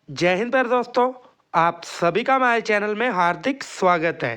जय हिंद प्यारे दोस्तों। आप सभी का हमारे चैनल में हार्दिक स्वागत है।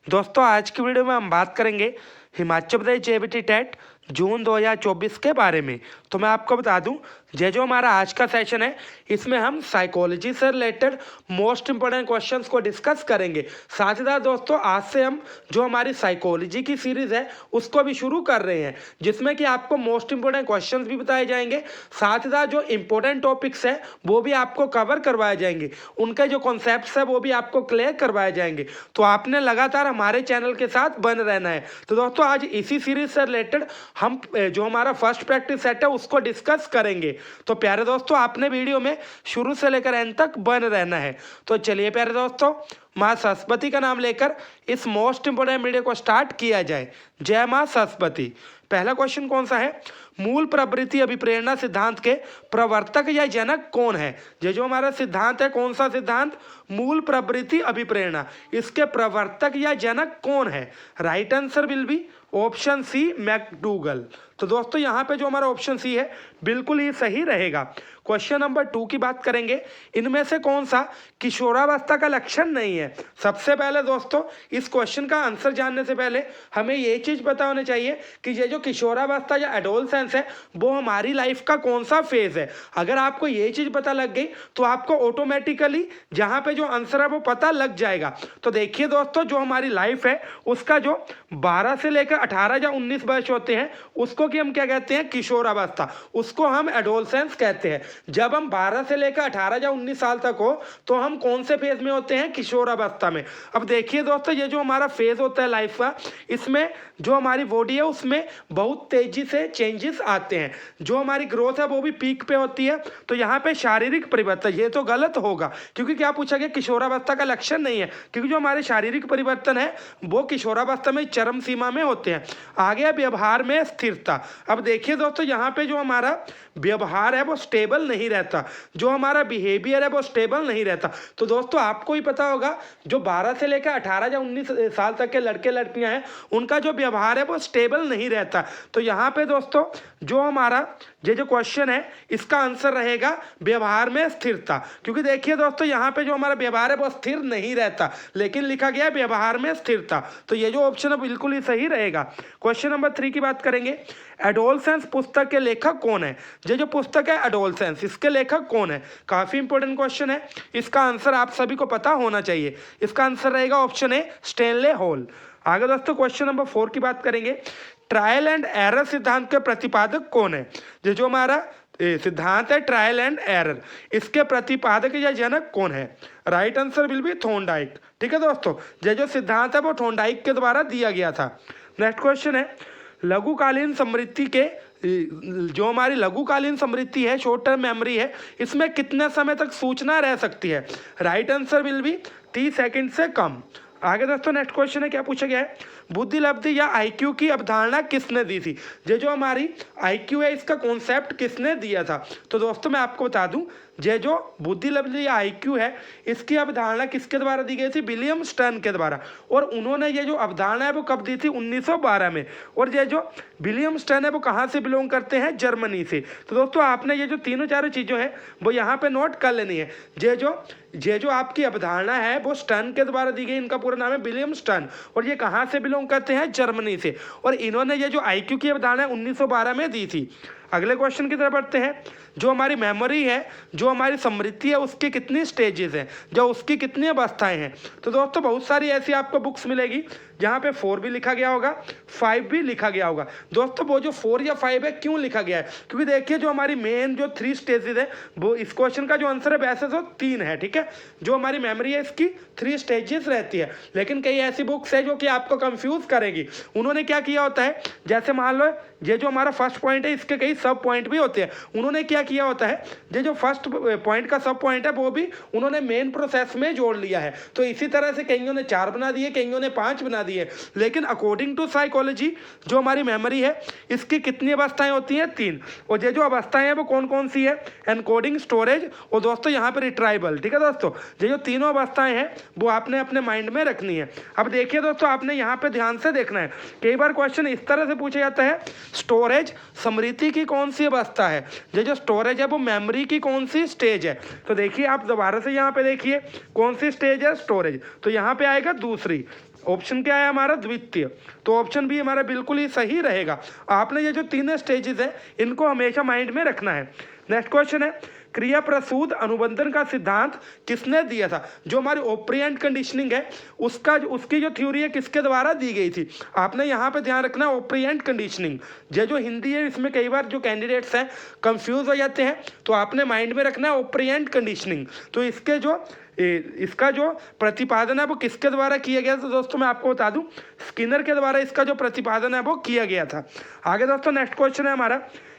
दोस्तों आज की वीडियो में हम बात करेंगे हिमाचल प्रदेश जेबीटी टेट जून 2024 के बारे में। तो मैं आपको बता दूं, ये जो हमारा आज का सेशन है इसमें हम साइकोलॉजी से रिलेटेड मोस्ट इंपोर्टेंट क्वेश्चंस को डिस्कस करेंगे। साथ ही साथ दोस्तों आज से हम जो हमारी साइकोलॉजी की सीरीज है उसको भी शुरू कर रहे हैं, जिसमें कि आपको मोस्ट इंपोर्टेंट क्वेश्चंस भी बताए जाएंगे। साथ ही साथ जो इंपॉर्टेंट टॉपिक्स है वो भी आपको कवर करवाए जाएंगे, उनके जो कॉन्सेप्ट्स है वो भी आपको क्लियर करवाए जाएंगे। तो आपने लगातार हमारे चैनल के साथ बन रहना है। तो दोस्तों आज इसी सीरीज से रिलेटेड हम जो हमारा फर्स्ट प्रैक्टिस सेट है उसको डिस्कस करेंगे। तो प्यारे दोस्तों आपने वीडियो में शुरू से लेकर एंड तक बन रहना है। तो चलिए प्यारे दोस्तों माँ सरस्वती का नाम लेकर इस मोस्ट इंपोर्टेंट वीडियो को स्टार्ट किया जाए। जय माँ सरस्वती। पहला क्वेश्चन कौन सा है? मूल प्रवृत्ति अभिप्रेरणा सिद्धांत के प्रवर्तक या जनक कौन है? ये जो हमारा सिद्धांत है, कौन सा सिद्धांत? मूल प्रवृत्ति अभिप्रेरणा। इसके प्रवर्तक या जनक कौन है? Right answer will be option C, McDougall. तो दोस्तों यहाँ पे जो हमारा ऑप्शन सी है बिल्कुल ही सही रहेगा। क्वेश्चन नंबर 2 की बात करेंगे। इनमें से कौन सा किशोरावस्था का लक्षण नहीं है? सबसे पहले दोस्तों इस क्वेश्चन का आंसर जानने से पहले हमें ये चीज पता होनी चाहिए कि ये जो किशोरावस्था या एडोलसेंस है वो हमारी लाइफ का कौन सा फेज है। अगर आपको ये चीज पता लग गई तो आपको ऑटोमेटिकली जहां पे जो आंसर है वो पता लग जाएगा। तो देखिए दोस्तों जो हमारी लाइफ है उसका जो 12 से लेकर 18 या 19 वर्ष होते हैं उसको कि हम क्या कहते हैं? किशोरावस्था। उसको हम एडोलसेंस कहते हैं। जब हम 12 से लेकर 18 या 19 साल तक हो तो हम कौन से फेज में होते हैं? किशोरावस्था में। अब देखिए दोस्तों ये जो हमारा फेज होता है लाइफ का, इसमें जो हमारी बॉडी है उसमें बहुत तेजी से चेंजेस आते हैं। जो हमारी ग्रोथ है वो भी पीक पे होती है। तो यहाँ पे शारीरिक परिवर्तन, ये तो गलत होगा क्योंकि क्या पूछा गया? किशोरावस्था का लक्षण नहीं है, क्योंकि जो हमारे शारीरिक परिवर्तन है वो किशोरावस्था में चरम सीमा में होते हैं। आगे व्यवहार में स्थिरता। अब देखिए दोस्तों यहाँ पे जो हमारा व्यवहार है वो स्टेबल नहीं रहता, जो हमारा बिहेवियर है वो स्टेबल नहीं रहता। तो दोस्तों आपको ही पता होगा जो 12 से लेकर 18 या 19 साल तक के लड़के लड़कियां हैं उनका जो व्यवहार है वो स्टेबल नहीं रहता। तो यहाँ पे दोस्तों जो हमारा ये जो क्वेश्चन है इसका आंसर रहेगा व्यवहार में स्थिरता। क्योंकि देखिए दोस्तों यहाँ पे जो हमारा व्यवहार है वो स्थिर नहीं रहता, लेकिन लिखा गया व्यवहार में स्थिरता। तो ये जो ऑप्शन है बिल्कुल ही सही रहेगा। क्वेश्चन नंबर 3 की बात करेंगे। एडोलसेंस पुस्तक के लेखक कौन है? ये जो पुस्तक है एडोलसेंस, इसके लेखक कौन है? काफी इंपॉर्टेंट क्वेश्चन है, इसका आंसर आप सभी को पता होना चाहिए। इसका आंसर रहेगा ऑप्शन ए, स्टेनले हॉल। आगे दोस्तों क्वेश्चन नंबर 4 की बात करेंगे। ट्रायल एंड एरर सिद्धांत के प्रतिपादक कौन है? ये जो हमारा सिद्धांत है ट्रायल एंड एरर, इसके प्रतिपादक या जनक कौन है? Right answer will B Thorndike. ठीक है दोस्तों, ये जो सिद्धांत है वो थॉर्नडाइक के द्वारा दिया गया था। नेक्स्ट क्वेश्चन है लघुकालीन स्मृति के, जो हमारी लघुकालीन स्मृति है, शॉर्ट टर्म मेमोरी है, इसमें कितने समय तक सूचना रह सकती है? Right answer will B 30 second से कम। आगे दोस्तों नेक्स्ट क्वेश्चन है, क्या पूछा गया है? बुद्धि लब्धि या आईक्यू की अवधारणा किसने दी थी? ये जो हमारी आईक्यू है इसका कॉन्सेप्ट किसने दिया था? तो दोस्तों मैं आपको बता दूं, ये जो बुद्धि लब्धि या आईक्यू है इसकी अवधारणा किसके द्वारा दी गई थी? विलियम स्टर्न के द्वारा। और उन्होंने ये जो अवधारणा है वो कब दी थी? 1912 में। और ये जो विलियम स्टर्न है वो कहाँ से बिलोंग करते हैं? जर्मनी से। तो दोस्तों आपने ये जो तीनों चारों चीज़ें हैं वो यहाँ पे नोट कर लेनी है। ये जो आपकी अवधारणा है वो स्टर्न के द्वारा दी गई, इनका पूरा नाम है विलियम स्टर्न, और ये कहाँ से बिलोंग करते हैं? जर्मनी से। और इन्होंने ये जो आईक्यू की अवधारणा 1912 में दी थी। अगले क्वेश्चन की तरफ बढ़ते हैं। जो हमारी मेमोरी है, जो हमारी स्मृति है, उसकी कितनी स्टेजेस हैं, जो उसकी कितनी अवस्थाएं हैं? तो दोस्तों बहुत सारी ऐसी आपको बुक्स मिलेगी जहाँ पे 4 भी लिखा गया होगा, 5 भी लिखा गया होगा। दोस्तों वो जो 4 या 5 है क्यों लिखा गया है? क्योंकि देखिए जो हमारी मेन जो 3 स्टेजेस है वो इस क्वेश्चन का जो आंसर है वैसे तो 3 है। ठीक है, जो हमारी मेमोरी है इसकी 3 स्टेजेस रहती है, लेकिन कई ऐसी बुक्स है जो कि आपको कंफ्यूज करेगी। उन्होंने क्या किया होता है, जैसे मान लो ये जो हमारा फर्स्ट पॉइंट है इसके कई सब पॉइंट भी होते हैं। उन्होंने क्या किया होता है, ये जो फर्स्ट पॉइंट का सब पॉइंट है वो भी उन्होंने मेन प्रोसेस में जोड़ लिया है। तो इसी तरह से कईयों ने 4 बना दिए, कईयों ने 5 बना दिए। लेकिन अकॉर्डिंग टू साइकोलॉजी जो हमारी मेमोरी है इसकी कितनी अवस्थाएं होती हैं? 3। और ये जो अवस्थाएं हैं वो कौन कौन सी है? एनकोडिंग, स्टोरेज और दोस्तों यहाँ पर रिट्राइवल। ठीक है दोस्तों, ये जो तीनों अवस्थाएं हैं वो आपने अपने माइंड में रखनी है। अब देखिए दोस्तों आपने यहाँ पे ध्यान से देखना है, कई बार क्वेश्चन इस तरह से पूछा जाता है, स्टोरेज स्मृति की कौन सी अवस्था है, जो स्टोरेज है वो मेमोरी की कौन सी स्टेज है। तो देखिए आप दोबारा से यहाँ पे देखिए कौन सी स्टेज है, स्टोरेज, तो यहाँ पे आएगा दूसरी। ऑप्शन क्या है हमारा, द्वितीय। तो ऑप्शन भी हमारा बिल्कुल ही सही रहेगा। आपने ये जो तीन स्टेजेस है इनको हमेशा माइंड में रखना है। नेक्स्ट क्वेश्चन है, क्रिया प्रसूत अनुबंधन का सिद्धांत किसने दिया था। जो हमारी ऑपरेंट कंडीशनिंग है उसकी जो थ्योरी है किसके द्वारा दी गई थी। आपने यहाँ पे ध्यान रखना, ऑपरेंट कंडीशनिंग। ये जो हिंदी है इसमें कई बार जो कैंडिडेट्स हैं कंफ्यूज हो जाते हैं, तो आपने माइंड में रखना है ऑपरेंट कंडीशनिंग। तो इसका जो प्रतिपादन है वो किसके द्वारा किया गया। तो दोस्तों मैं आपको बता दूं, स्किनर के द्वारा इसका जो प्रतिपादन है वो किया गया था। आगे दोस्तों नेक्स्ट क्वेश्चन है हमारा,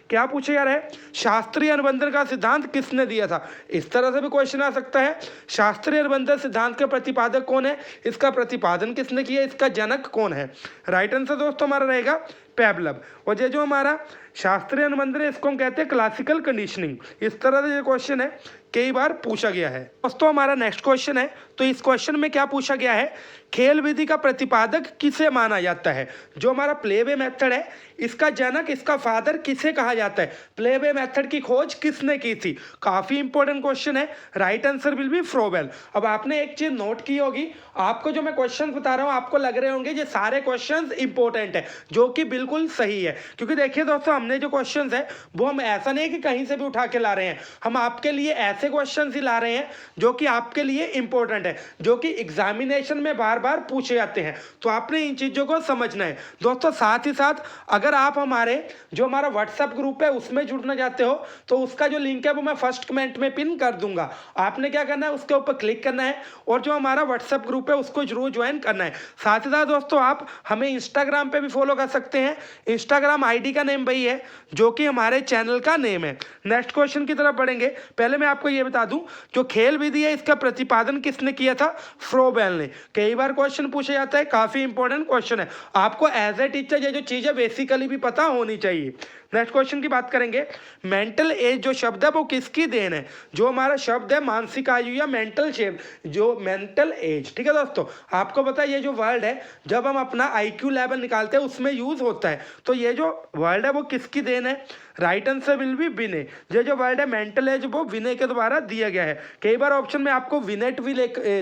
क्या पूछे जा रहा है, शास्त्रीय अनुबंधन का सिद्धांत किसने दिया था। इस तरह से भी क्वेश्चन आ सकता है, शास्त्रीय अनुबंधन सिद्धांत के प्रतिपादक कौन है, इसका प्रतिपादन किसने किया, इसका जनक कौन है। राइट आंसर दोस्तों हमारा रहेगा पेवलव। और ये जो हमारा शास्त्रीय अनुबंधन है इसको हम कहते हैं क्लासिकल कंडीशनिंग। इस तरह से ये क्वेश्चन है कई बार पूछा गया है। दोस्तों हमारा नेक्स्ट क्वेश्चन है, तो इस क्वेश्चन में क्या पूछा गया है, खेल विधि का प्रतिपादक किसे माना जाता है। जो हमारा प्लेवे मेथड है इसका जनक, इसका फादर किसे कहा जाता है, प्लेवे मेथड की खोज किसने की थी। काफी इंपॉर्टेंट क्वेश्चन है। Right answer will B Froebel. अब आपने एक चीज नोट की होगी, आपको जो मैं क्वेश्चन बता रहा हूं आपको लग रहे होंगे ये सारे क्वेश्चन इंपॉर्टेंट है, जो कि बिल्कुल सही है। क्योंकि देखिए दोस्तों हमने जो क्वेश्चन है वो हम ऐसा नहीं कि कहीं से भी उठा के ला रहे हैं, हम आपके लिए ऐसे क्वेश्चन ही ला रहे हैं जो कि आपके लिए इंपॉर्टेंट है, जो कि एग्जामिनेशन में बार बार पूछे जाते हैं। तो आपने इन चीजों को समझना है दोस्तों। साथ ही साथ अगर आप हमारे जो हमारा व्हाट्सएप ग्रुप है उसमें जुड़ना चाहते हो तो उसका जो लिंक है वो मैं फर्स्ट कमेंट में पिन कर दूंगा। आपने क्या करना है, उसके ऊपर क्लिक करना है और जो हमारा व्हाट्सएप ग्रुप है उसको जरूर ज्वाइन करना है। साथ ही साथ दोस्तों आप हमें इंस्टाग्राम पे भी फॉलो कर सकते हैं। इंस्टाग्राम आईडी का नेम वही है जो कि हमारे चैनल का नेम है। नेक्स्ट क्वेश्चन की तरफ बढ़ेंगे, पहले मैं आपको ये बता दूं, जो खेल विधि है इसका प्रतिपादन किसने किया था, फ्रोबेल ने। कई बार क्वेश्चन पूछा जाता है, काफी इंपॉर्टेंट क्वेश्चन है। आपको एज ए टीचर ये जो चीजें बेसिकली भी पता होनी चाहिए। नेक्स्ट क्वेश्चन की बात करेंगे, मेंटल एज जो शब्द है वो किसकी देन है। जो हमारा शब्द है मानसिक आयु या मेंटल शेप, जो मेंटल एज, ठीक है दोस्तों। आपको पता है ये जो वर्ड है जब हम अपना IQ लेवल निकालते हैं उसमें यूज होता है। तो ये जो वर्ड है वो किसकी देन है, राइट आंसर विल बी विनय। ये जो वर्ड है मेंटल एज वो विनय के द्वारा दिया गया है। कई बार ऑप्शन में आपको विनेट भी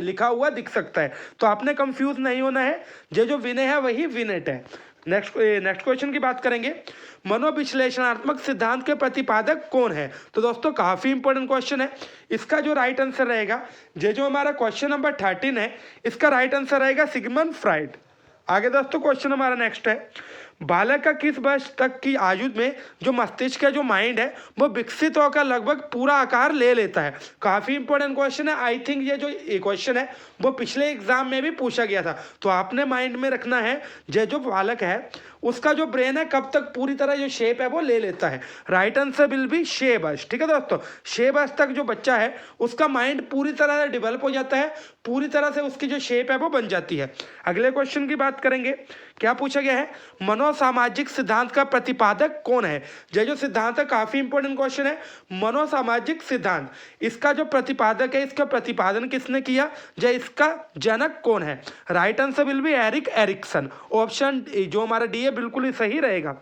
लिखा हुआ दिख सकता है, तो आपने कंफ्यूज नहीं होना है। ये जो विनय है वही विनेट है। नेक्स्ट क्वेश्चन की बात करेंगे, मनोविश्लेषणात्मक सिद्धांत के प्रतिपादक कौन है। तो दोस्तों काफी इंपॉर्टेंट क्वेश्चन है। इसका जो राइट आंसर रहेगा, ये जो हमारा क्वेश्चन नंबर 13 है इसका राइट आंसर रहेगा सिगमंड फ्राइड। आगे दोस्तों क्वेश्चन हमारा नेक्स्ट है, बालक का किस वर्ष तक की आयु में जो मस्तिष्क का जो माइंड है वो विकसित होकर लगभग पूरा आकार ले लेता है। काफी इंपॉर्टेंट क्वेश्चन है। आई थिंक ये जो क्वेश्चन है वो पिछले एग्जाम में भी पूछा गया था, तो आपने माइंड में रखना है ये जो बालक है उसका जो ब्रेन है कब तक पूरी तरह जो शेप है वो ले लेता है। राइट आंसर विल बी 6 वर्ष। ठीक है दोस्तों, 6 वर्ष तक जो बच्चा है उसका माइंड पूरी तरह से डेवलप हो जाता है, पूरी तरह से उसकी जो शेप है वो बन जाती है। अगले क्वेश्चन की बात करेंगे, क्या पूछा गया है, मनोसामाजिक सिद्धांत का प्रतिपादक कौन है। ये जो सिद्धांत है काफी इंपॉर्टेंट क्वेश्चन है। मनोसामाजिक सिद्धांत, इसका जो प्रतिपादक है इसका प्रतिपादन किसने किया, या इसका जनक कौन है। Right answer will B Erik Erikson. Option जो हमारा डी है बिल्कुल ही सही रहेगा।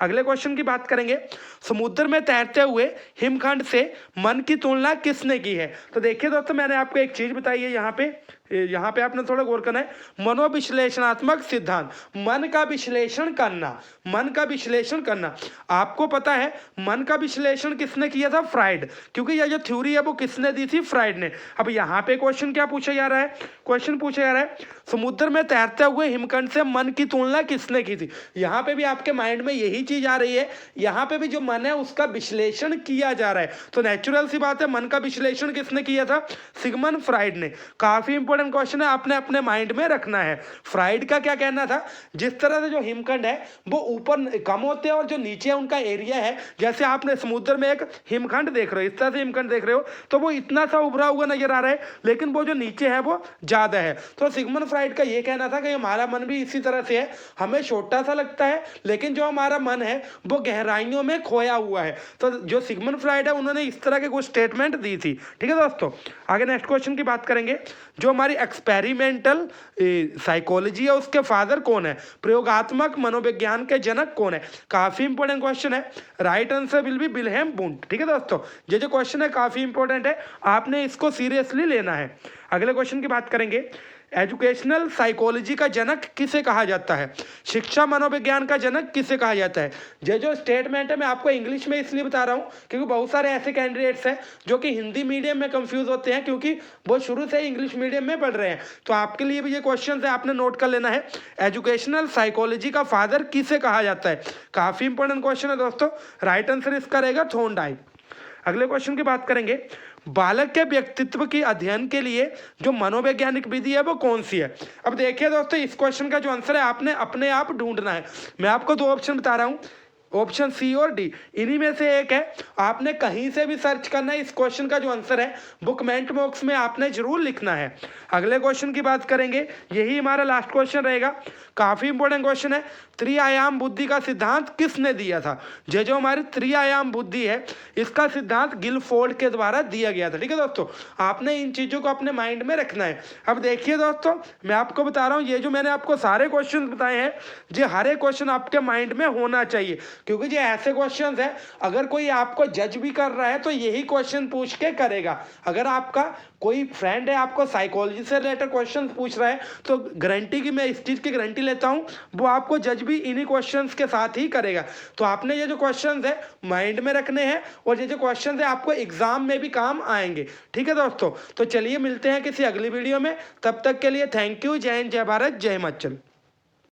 अगले क्वेश्चन की बात करेंगे, समुद्र में तैरते हुए हिमखंड से मन की तुलना किसने की है। तो देखिए दोस्तों मैंने आपको एक चीज बताई है, यहाँ पे आपने थोड़ा गौर करना है। मनोविश्लेषणात्मक सिद्धांत, मन का विश्लेषण करना, मन का विश्लेषण करना। आपको पता है मन का विश्लेषण किसने किया था, फ्राइड, क्योंकि यह जो थ्योरी है वो किसने दी थी, फ्राइड ने। अब यहाँ पे क्वेश्चन क्या पूछा जा रहा है, क्वेश्चन पूछा जा रहा है समुद्र में तैरते हुए हिमखंड से मन की तुलना किसने की थी। यहाँ पे भी आपके माइंड में यही चीज आ रही है, यहाँ पे भी जो मन है उसका विश्लेषण किया जा रहा है। तो नेचुरल सी बात है, मन का विश्लेषण किसने किया था, सिगमंड फ्राइड ने। काफी इंपॉर्टेंट क्वेश्चन है, आपने अपने माइंड में रखना है। फ्राइड का क्या कहना था, जिस तरह से जो हिमखंड है वो ऊपर कम होते हैं और जो नीचे उनका एरिया है, जैसे आपने समुद्र में एक हिमखंड देख रहे हो, इस तरह से हिमखंड देख रहे हो तो वो इतना सा उभरा हुआ नजर आ रहा है, लेकिन वो जो नीचे है वो ज्यादा है। तो सिगमंड फ्राइड का ये कहना था कि हमारा मन भी इसी तरह से है, हमें छोटा सा लगता है लेकिन जो हमारा मन है वो गहराइयों में खोया हुआ है। तो जो सिगमंड फ्राइड है उन्होंने इस तरह के कुछ स्टेटमेंट दी थी। ठीक है दोस्तों, आगे नेक्स्ट क्वेश्चन की बात करेंगे, जो हमारी हमारी एक्सपेरिमेंटल साइकोलॉजी है उसके फादर कौन है? प्रयोगात्मक मनोविज्ञान के जनक कौन है? काफी इंपॉर्टेंट क्वेश्चन है। Right answer will be Wilhelm Wundt. ठीक है दोस्तों, ये जो क्वेश्चन है काफी इंपॉर्टेंट है, आपने इसको सीरियसली लेना है। अगले क्वेश्चन की बात करेंगे, एजुकेशनल साइकोलॉजी का जनक किसे कहा जाता है? शिक्षा मनोविज्ञान का जनक किसे कहा जाता है? ये जो स्टेटमेंट है मैं आपको इंग्लिश में इसलिए बता रहा हूँ क्योंकि बहुत सारे ऐसे कैंडिडेट्स हैं जो कि हिंदी मीडियम में कंफ्यूज होते हैं क्योंकि वो शुरू से इंग्लिश मीडियम में पढ़ रहे हैं। तो आपके लिए भी ये क्वेश्चन है, आपने नोट कर लेना है। एजुकेशनल साइकोलॉजी का फादर किसे कहा जाता है? काफी इंपॉर्टेंट क्वेश्चन है दोस्तों। राइट आंसर इसका रहेगा थॉर्नडाइक। अगले क्वेश्चन की बात करेंगे, बालक के व्यक्तित्व की अध्ययन के लिए जो मनोवैज्ञानिक विधि है वो कौन सी है? अब देखिए दोस्तों, इस क्वेश्चन का जो आंसर है आपने अपने आप ढूंढना है। मैं आपको दो ऑप्शन बता रहा हूं, ऑप्शन सी और डी, इन्हीं में से एक है। आपने कहीं से भी सर्च करना है, इस क्वेश्चन का जो आंसर है वो कमेंट बॉक्स में आपने जरूर लिखना है। अगले क्वेश्चन की बात करेंगे, यही हमारा लास्ट क्वेश्चन रहेगा। काफी इंपॉर्टेंट क्वेश्चन है, त्रिआयाम बुद्धि का सिद्धांत किसने दिया था? ये जो हमारी त्रिआयाम बुद्धि है इसका सिद्धांत गिलफोर्ड के द्वारा दिया गया था। ठीक है दोस्तों, आपने इन चीजों को अपने माइंड में रखना है। अब देखिए दोस्तों, मैं आपको बता रहा हूं, ये जो मैंने आपको सारे क्वेश्चन बताए हैं, ये हर एक क्वेश्चन आपके माइंड में होना चाहिए क्योंकि ये ऐसे क्वेश्चन है, अगर कोई आपको जज भी कर रहा है तो यही क्वेश्चन पूछ के करेगा। अगर आपका कोई फ्रेंड है आपको साइकोलॉजी से रिलेटेड क्वेश्चन पूछ रहा है तो गारंटी की, मैं इस चीज की गारंटी लेता हूं, वो आपको जज भी इन्हीं क्वेश्चंस के साथ ही करेगा। तो आपने ये जो क्वेश्चंस है माइंड में रखने हैं और ये जो क्वेश्चंस है आपको एग्जाम में भी काम आएंगे। ठीक है दोस्तों, तो चलिए मिलते हैं किसी अगली वीडियो में, तब तक के लिए थैंक यू। जय हिंद, जय भारत, जय हिमाचल।